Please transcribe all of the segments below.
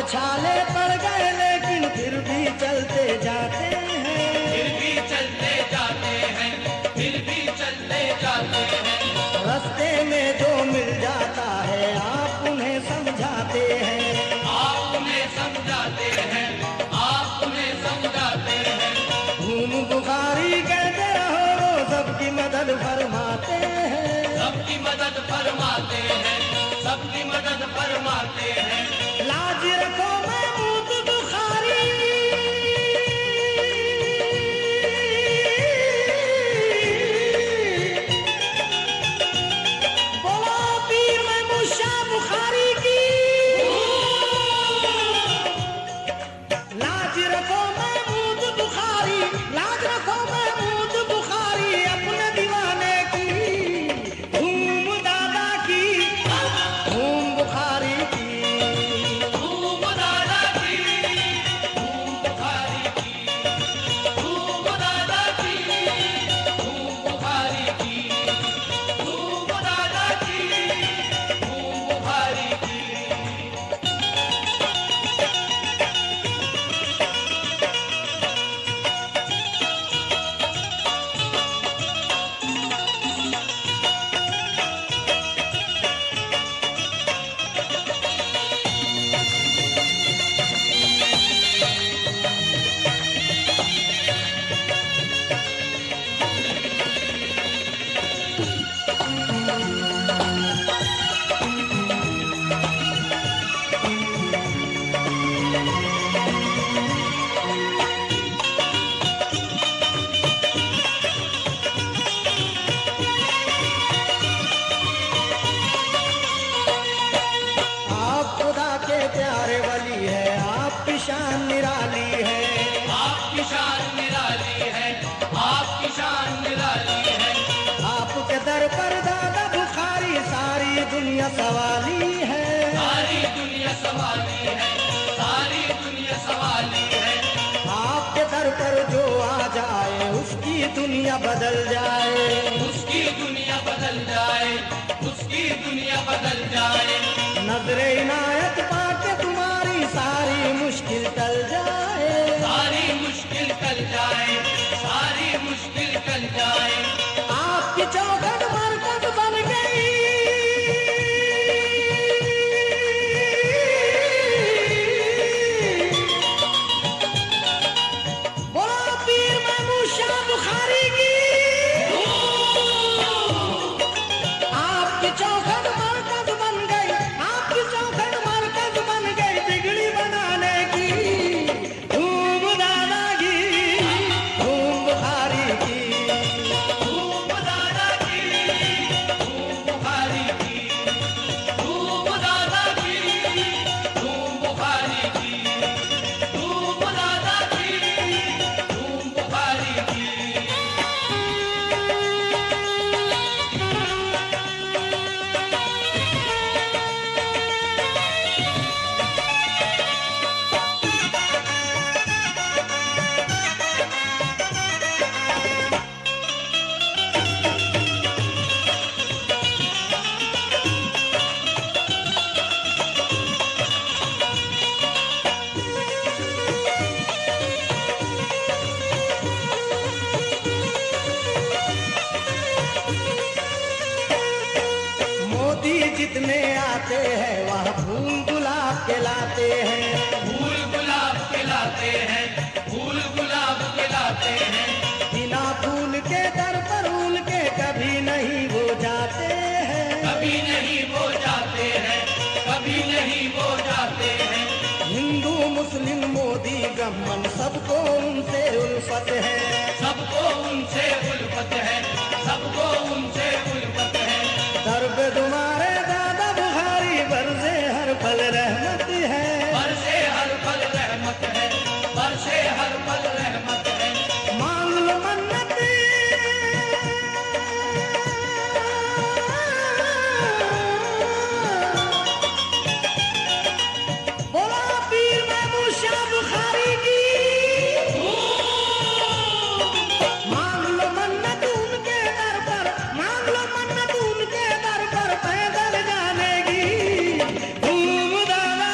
छाले पड़ गए लेकिन फिर भी चलते जाते हैं, फिर भी चलते जाते हैं, फिर भी चलते जाते हैं। रास्ते में जो मिल जाता है आप उन्हें समझाते हैं, आप उन्हें समझाते हैं, आप उन्हें समझाते हैं। घूम बुखारी कहते रहो वो सबकी मदद फरमाते हैं, सबकी मदद फरमाते हैं, सबकी मदद फरमाते हैं। लाज रखो महमूद बुखारी, बोलो पीर महमूद शाह बुखारी की। लाज रखो महमूद बुखारी, लाज रखो महमूद बुखारी अपने दीवाने की, धूम दादा की, धूम बुखारी की। धूम दादा की, धूम बुखारी की, धूम दादा की, धूम बुखारी की, धूम दादा की, धूम बुखारी की। आप खुदा के प्यारे वली है, आपकी शान निराली है, आपकी शान निराली है, आपकी शान निराली है। आपके दर पर दादा बुखारी सारी दुनिया सवाली है, सारी दुनिया सवाली है, सारी दुनिया सवाली है। आपके दर पर जो आ जाए उसकी दुनिया बदल जाए, उसकी दुनिया बदल जाए, उसकी दुनिया बदल जाए। नजरे इनायत पाके तुम्हारी सारी मुश्किल टल जाए, सारी मुश्किल टल जाए, सारी मुश्किल टल जाए। आपकी चौखट मरकज बन गई, बोलो पीर महमूद शाह बुखारी की। आपकी चौखट मरकज बन गई, आपकी चौखट मरकज बन गई बिगड़ी बनाने की, धूम दादा की, धूम बुखारी की। धूम दादा की, धूम बुखारी की, धूम दादा की, धूम बुखारी की, धूम दादा की, धूम बुखारी की। मोदी जितने आते हैं वहाँ फूल गुलाब के लाते हैं, फूल गुलाब के लाते हैं, फूल गुलाब के लाते हैं। बिना फूल के दर पर फूल के कभी नहीं वो जाते हैं, कभी नहीं वो जाते हैं, कभी नहीं वो जाते हैं। हिंदू मुस्लिम मोदी ब्राह्मण सबको उनसे उल्फत है, सबको उनसे उल्फत है, सबको उनसे उल्फत है। दर्द तुम्हारे दादा बुखारी बरसे हर पल रहमत है, बरसे हर पल रहमत है, बरसे हर पल रहमत है। मांग लो मन्नत, बोलो पीर महमूद शाह बुखारी की। मांग लो मन्नत उनके दर पर, मांग लो मन्नत उनके दर पर पैदल जाने की, धूम दादा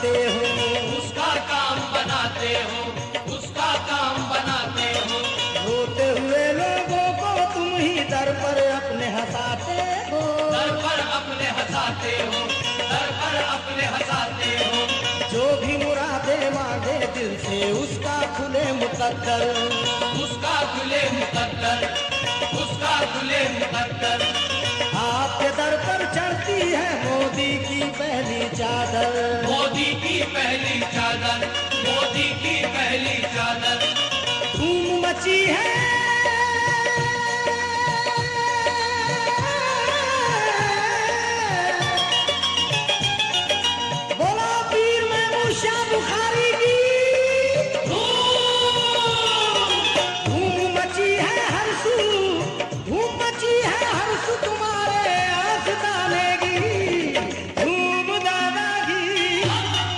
बनाते हो, उसका काम बनाते हो, उसका काम बनाते हो। रोते हुए लोगों को तुम ही दर पर अपने हंसाते हो, दर पर अपने हंसाते हो, दर पर अपने हंसाते हो। जो भी मुरादे मांगे दिल से उसका खुले मुकद्दर, उसका खुले मुकद्दर, उसका खुले मुकद्दर। आपके दर पर चढ़ती है मोदी की पहली चादर, मोदी की पहली चादर, मोदी की पहली चादर। धूम मची है बोला पीर महमूद शाह बुखारी की, धूम मची है हर सू, धूम मची है हर सू तुम्हारे आस्ताने की, धूम दादा की,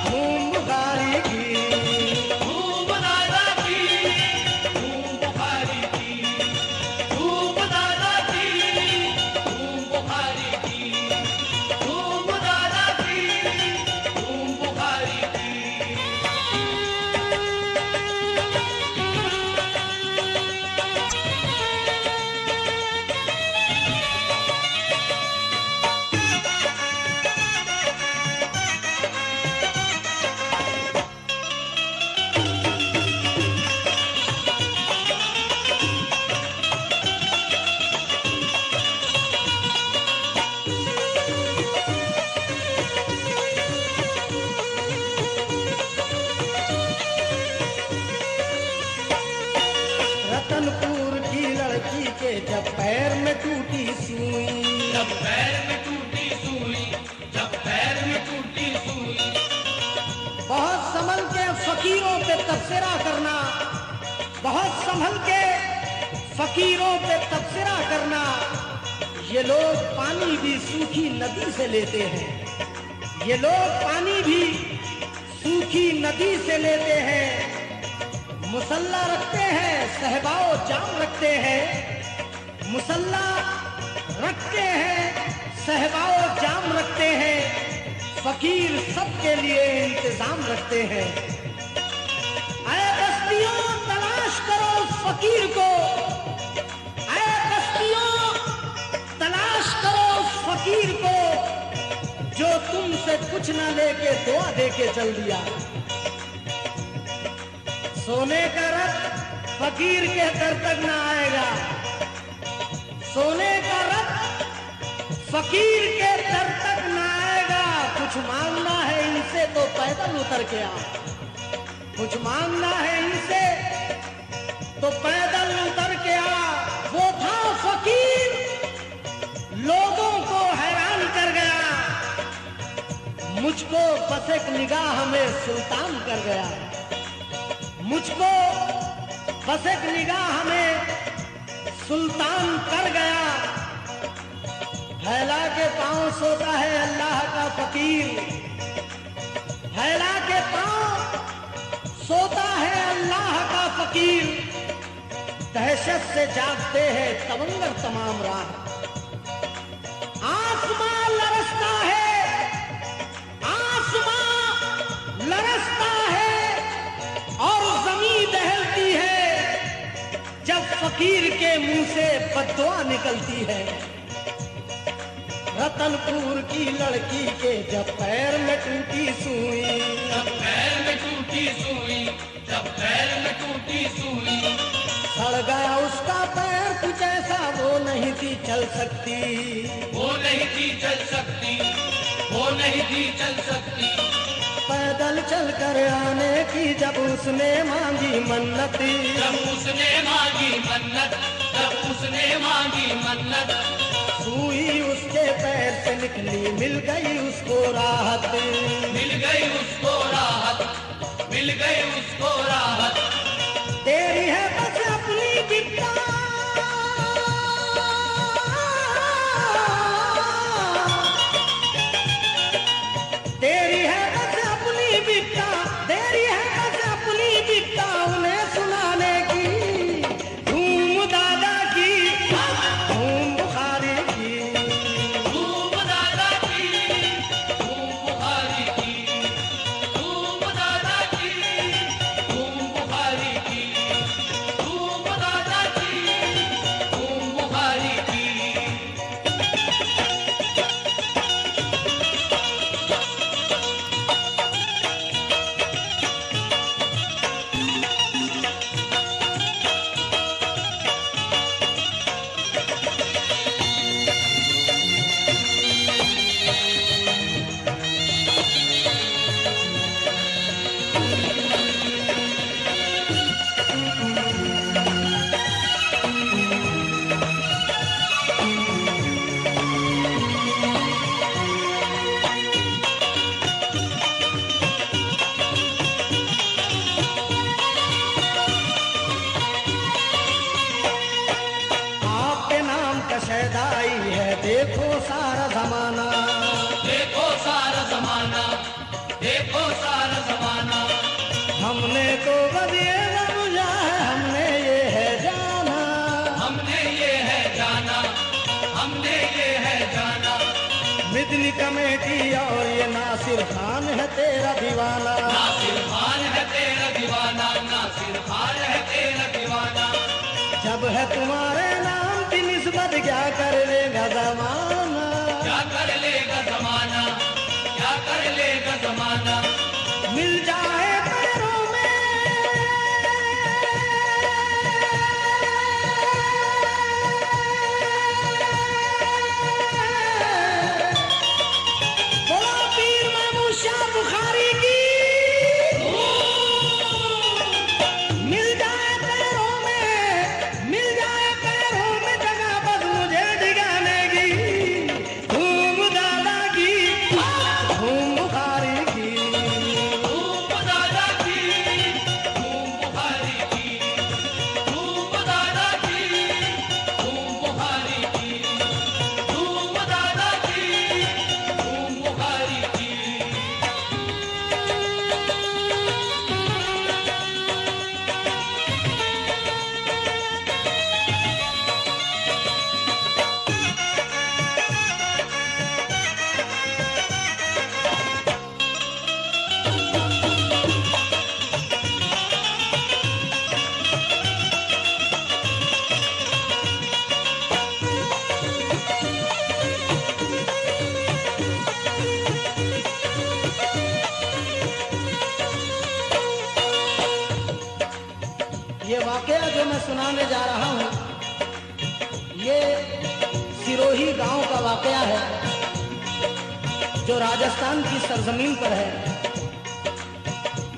धूम बुखारी की, धूम दादा की, धूम बुखारी की, धूम दादा की, धूम बुखारी की, धूम दादा की, धूम बुखारी की। रतनपुर की लड़की के जब पैर में टूटी सुई, जब पैर में टूटी सुई, जब पैर में टूटी सुई। बहुत संभल के फकीरों पे तबसरा करना, बहुत संभल के फकीरों पे तबसरा करना। ये लोग पानी भी सूखी नदी से लेते हैं, ये लोग पानी भी सूखी नदी से लेते हैं। मुसल्ला रखते हैं, सहबाओ जाम रखते हैं, मुसल्ला रखते हैं, सहबाओ जाम रखते हैं। फकीर सबके लिए इंतजाम रखते हैं। आए बस्तियों तलाश करो उस फकीर को, आए बस्तियों तलाश करो उस फकीर को जो तुमसे कुछ ना लेके दुआ देके चल दिया। सोने का रथ फकीर के दर तक ना आएगा, सोने का रथ फकीर के दर तक ना आएगा। कुछ मांगना है इनसे तो पैदल उतर के आ, कुछ मांगना है इनसे तो पैदल उतर के आ। वो था फकीर, लोगों को हैरान कर गया, मुझको बस एक निगाह में सुल्तान कर गया, मुझको बस एक निगाह में सुल्तान कर गया। हैला के पांव सोता है अल्लाह का फकीर, हैला के पांव सोता है अल्लाह का फकीर। दहशत से जागते हैं तवंगर तमाम रात, आसमां लरसता है, आसमां लरसता है और जमीन दहलती है जब फकीर के मुंह से बद्दुआ निकलती है। रतनपुर की लड़की के जब पैर में टूटी सुई, जब पैर में टूटी सुई, जब पैर में टूटी सुई। सड़ गया उसका पैर, कुछ ऐसा वो नहीं थी चल सकती, वो नहीं थी चल सकती, वो नहीं थी चल सकती। पैदल चल कर आने की जब उसने मांगी मन्नत, जब उसने मांगी मन्नत, जब उसने मांगी मन्नत। सुई उसके पैर से निकली, मिल गई उसको राहत, मिल गई उसको राहत, मिल गई उसको राहत। तेरी है बस अपनी बिपता, तेरी है बस अपनी बिपता, तेरी है बस अपनी बिपता उन्हें सुनाने की। धूम दादा की, धूम बुखारी की, धूम दादा की, धूम बुखारी की, सारा जमाना, देखो सारा जमाना, देखो सारा जमाना। हमने तो बस ये न बुझा है, हमने ये है जाना, हमने ये है जाना, हमने ये है जाना। मिदनी कमेटी और ये नासिर खान है तेरा दीवाना, नासिर खान है तेरा दीवाना, नासिर खान है तेरा दीवाना। जब है तुम्हारे नाम की निस्बत क्या कर लेगा जमाना, क्या कर लेगा जमाना, क्या कर लेगा जमाना। मिल जाए पैरों में बोला पीर महमूद शाह बुखारी की, मिल जाए पैरों में, मिल जाए पैरों में जगह बस मुझे ठिकाने की, धूम दादा की, धूम बुखारी की, धूप दादा की, धूम बुखारी की, धूप दादा की, धूम बुखारी की, धूप दादा की, धूम बुखारी की। ये वाकया जो मैं सुनाने जा रहा हूँ, ये सिरोही गांव का वाकया है जो राजस्थान की सरजमीन पर है।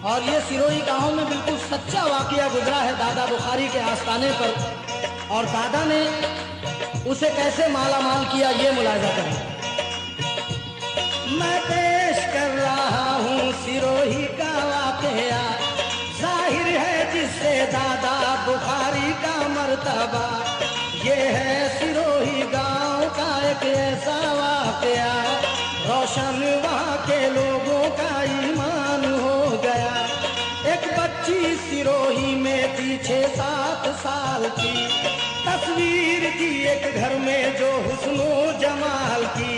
और ये सिरोही गांव में बिल्कुल सच्चा वाकया गुजरा है दादा बुखारी के आस्थाने पर, और दादा ने उसे कैसे माला माल किया ये मुलाजा करें। मैं पेश कर रहा हूँ सिरोही का वाकया, जाहिर है जिससे दादा बुखारी का मर्तबा, ये है सिरोही गांव का एक ऐसा वाकया, रोशन वहाँ के लोगों का ईमान हो गया। एक बच्ची सिरोही में थी 6-7 साल की, तस्वीर थी एक घर में जो हुस्नो जमाल की,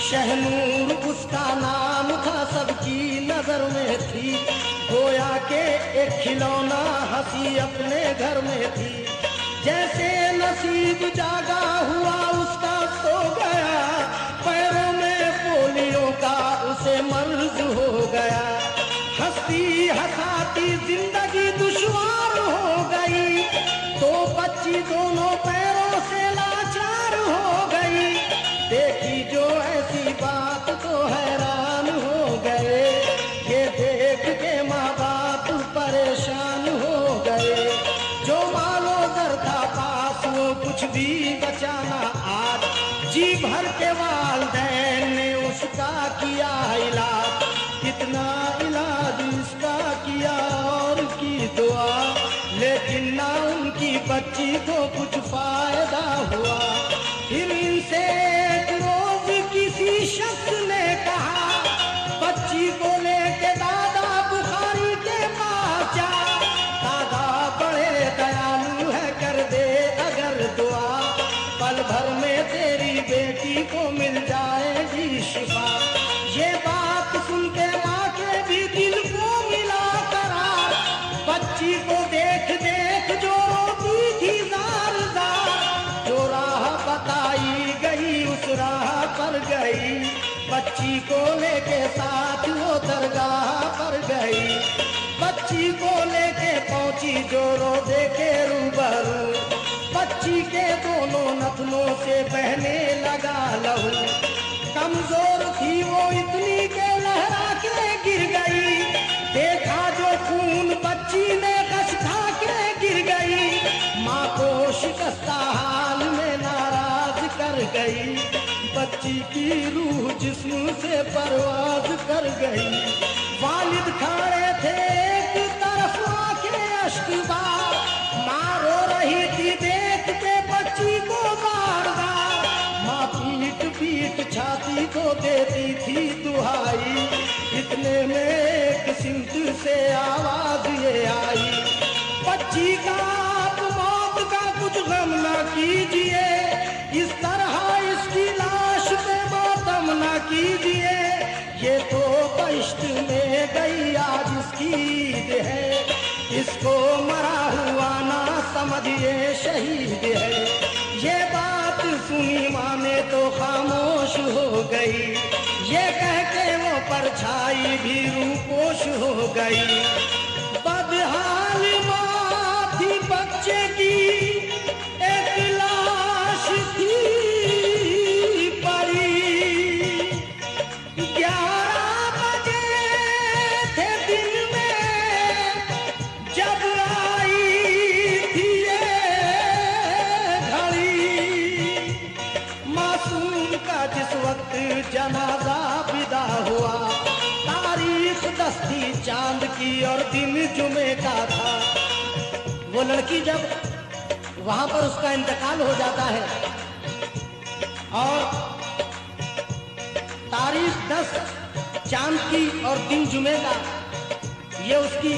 शहनूर उसका नाम था सबकी नजर में थी, गोया के एक खिलौना हंसी अपने घर में थी। जैसे नसीब जागा हुआ उसका सो गया, पैरों में पोलियो का उसे मर्ज हो गया, हंसती हंसाती जिंदगी दुश्वार हो गई, तो बच्ची दोनों पैरों से लाचार हो गई। देखी जो ऐसी बात तो हैरान हो गए, ये देख के माँ बाप परेशान हो गए। जो मालो दर था पास वो कुछ भी बचाना आज, जी भर के वालदैन ने उसका किया इलाज, कितना इलाज इसका किया और की दुआ, लेकिन ना उनकी बच्ची को कुछ फायदा हुआ। फिर इनसे एक रोज किसी शख्स ने कहा, बच्ची को लेके दादा बुखारी के पास जा, दादा बड़े दयालु है कर दे अगर दुआ, पल भर में तेरी बेटी को मिल जाएगी शिफा। ये बात सुन के माँ के भी दिल को मिला करार, बच्ची को देख देख जो रोती थी जार जार, जो राह बताई गई उस राह पर गई, बच्ची को लेके साथ वो दरगाह पर गई। बच्ची को लेके पहुंची जो रोजे के रूबरू, बच्ची के दोनों नथनों से बहने लगा लहू, कमजोर थी वो इतनी के लहरा के गिर गई, देखा जो खून बच्ची ने कस खा के गिर गई, माँ को शिकस्ता हाल में नाराज कर गई, बच्ची की रूह जिस्म से परवाज कर गई। वालिद खड़े थे एक तरफ आके अश्कबार, माँ रो रही थी देख के बच्ची को बार बार, माँ पीट पीट को देती थी दुहाई, इतने में एक सिमत से आवाज ये आई, बच्ची का आप मौत का कुछ गम न कीजिए, इस तरह इसकी लाश पे मातम न कीजिए, ये तो कष्ट में गई आज इसकी ईद है, इसको मरा हुआ ना समझिए शहीद है। ये बात सुनी माँ ने तो खामोश हो गई, ये कह के वो परछाई भी रूपोश हो गई। बदहाल माँ थी बच्चे की एक लाश थी पड़ी, 11 बजे थे दिन में जब आई थी ये घड़ी, मासूम का जिस वक्त जनाजा विदा हुआ, तारीख दस्ती चांद की और दिन जुमे का था। वो लड़की जब वहां पर उसका इंतकाल हो जाता है और तारीख 10 चांद की और दिन जुमे का, ये उसकी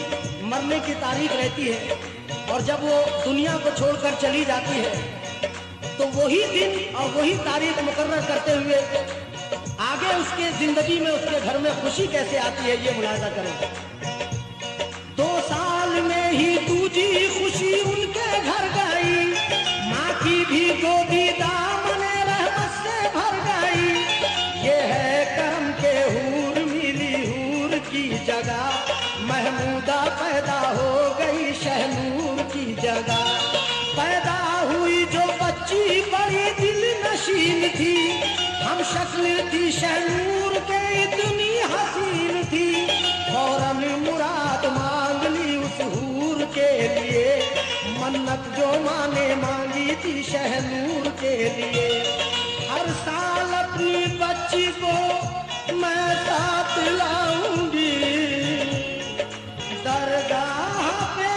मरने की तारीख रहती है, और जब वो दुनिया को छोड़कर चली जाती है तो वही दिन और वही तारीख मुकर्रर करते हुए आगे उसके जिंदगी में उसके घर में खुशी कैसे आती है ये मुलाजा करें। 2 साल में ही दूजी खुशी उनके घर गई, माँ की भी गोदी दामने रहमत से भर गई। ये है करम के हूर मिली हूर की जगह, महमूदा पैदा हो गई शहनूर की जगह। पैदा हुई जो बच्ची बड़ी दिल नशीन थी, हम शक्ल थी शहनूर के इतनी हसीन थी, फौरन मुराद मांग ली उस हूर के लिए, मन्नत जो माँ ने मांगी थी शहनूर के लिए। हर साल अपनी बच्ची को मैं साथ लाऊंगी, दरगाह पे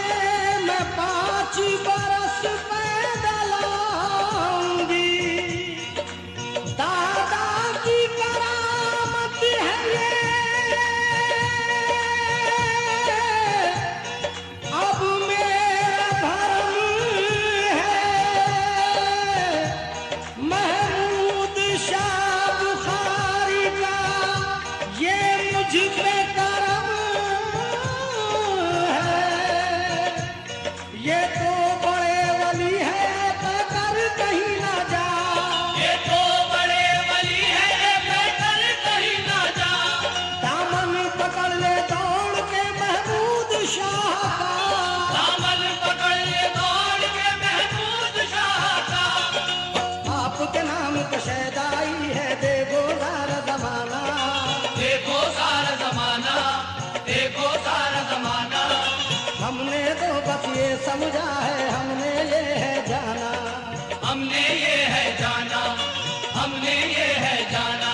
मैं 5 बरस पैदल आऊंगी। दादा की करामत है ये, अब मेरा धर्म है, महमूद शाह बुखारी का ये मुझ पे करम है। ये तो बड़े वली है कर कहीं ना जा, ये तो बड़े वली है पैदल कहीं ना जा, दामन पकड़ ले दौड़ के महमूद शाह का, दामन पकड़ ले दौड़ के महमूद शाह का। आपके नाम का शहदाई है देखो सारा जमाना, देखो सारा जमाना, देखो सारा जमाना, हमने तो बस ये समझा है हमने ये है जाना, हमने ये है जाना, हमने ये है जाना।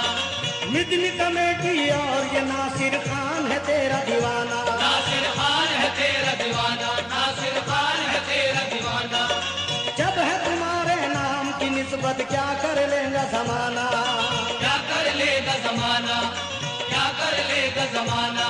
मिदनी कमेटी और ये नासिर खान है तेरा दीवाना, नासिर खान है तेरा दीवाना, नासिर खान है तेरा दीवाना। जब है तुम्हारे नाम की निस्बत क्या कर लेगा जमाना, क्या कर लेगा जमाना, क्या कर लेगा जमाना।